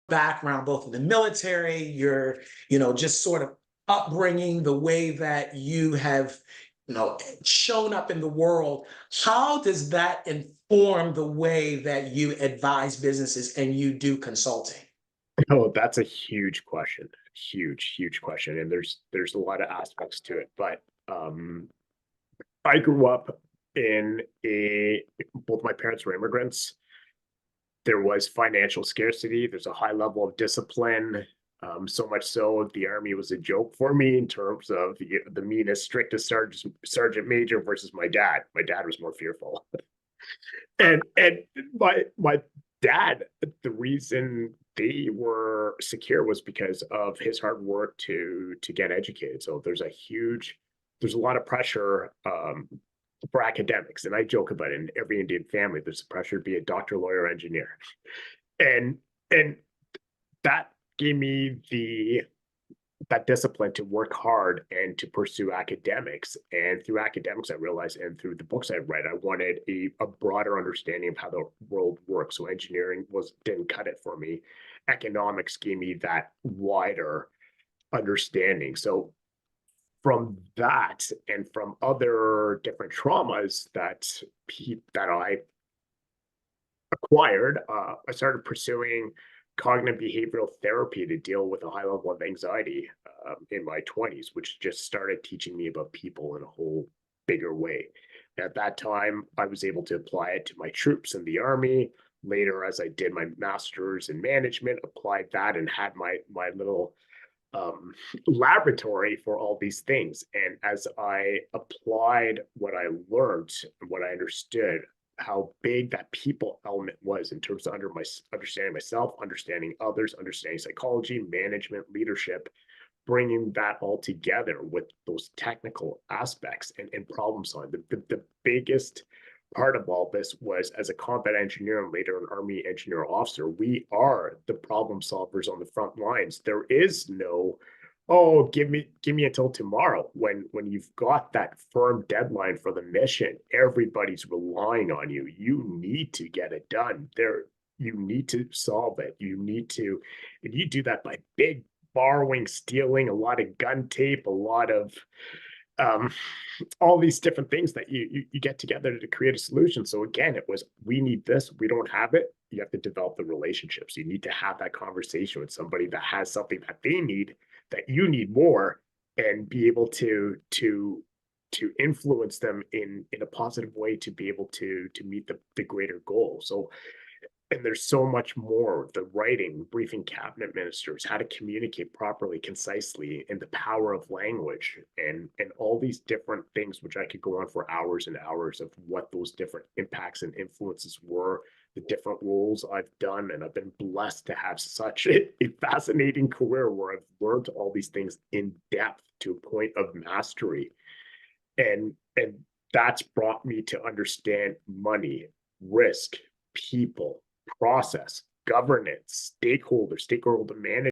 background, both in the military, your, just sort of upbringing, the way that you have, shown up in the world, how does that inform the way that you advise businesses and you do consulting? Oh, that's a huge question. Huge, huge question. And there's a lot of aspects to it. But I grew up in a both my parents were immigrants. There was financial scarcity. There's a high level of discipline. So much so, the army was a joke for me in terms of the meanest, strictest sergeant major versus my dad. My dad was more fearful, and my dad, the reason they were secure was because of his hard work to get educated. So there's a lot of pressure for academics, and I joke about it. In every Indian family, there's a pressure to be a doctor, lawyer, engineer, and that gave me the that discipline to work hard and to pursue academics. And through academics, I realized, and through the books I read, I wanted a broader understanding of how the world works. So engineering didn't cut it for me. Economics gave me that wider understanding. So from that and from other different traumas that I acquired, I started pursuing cognitive behavioral therapy to deal with a high level of anxiety in my 20s, which just started teaching me about people in a whole bigger way. At that time, I was able to apply it to my troops in the army. Later, as I did my master's in management, applied that and had my little laboratory for all these things. And as I applied what I learned and what I understood, how big that people element was in terms of understanding myself, understanding others, understanding psychology, management, leadership, bringing that all together with those technical aspects and problem solving. The biggest part of all this was, as a combat engineer and later an army engineer officer, we are the problem solvers on the front lines. There is no, oh, give me until tomorrow. When you've got that firm deadline for the mission, everybody's relying on you. You need to get it done. You need to solve it. And you do that by borrowing, stealing, a lot of gun tape, a lot of um, all these different things that you get together to create a solution. So again, it was, we need this, we don't have it. You have to develop the relationships. You need to have that conversation with somebody that has something that they need, that you need more, and be able to influence them in a positive way to be able to meet the greater goal. So, and there's so much more: the writing, briefing cabinet ministers, how to communicate properly, concisely, and the power of language, and all these different things, which I could go on for hours and hours of what those different impacts and influences were, the different roles I've done. And I've been blessed to have such a fascinating career where I've learned all these things in depth to a point of mastery. And that's brought me to understand money, risk, people, process, governance, stakeholder management.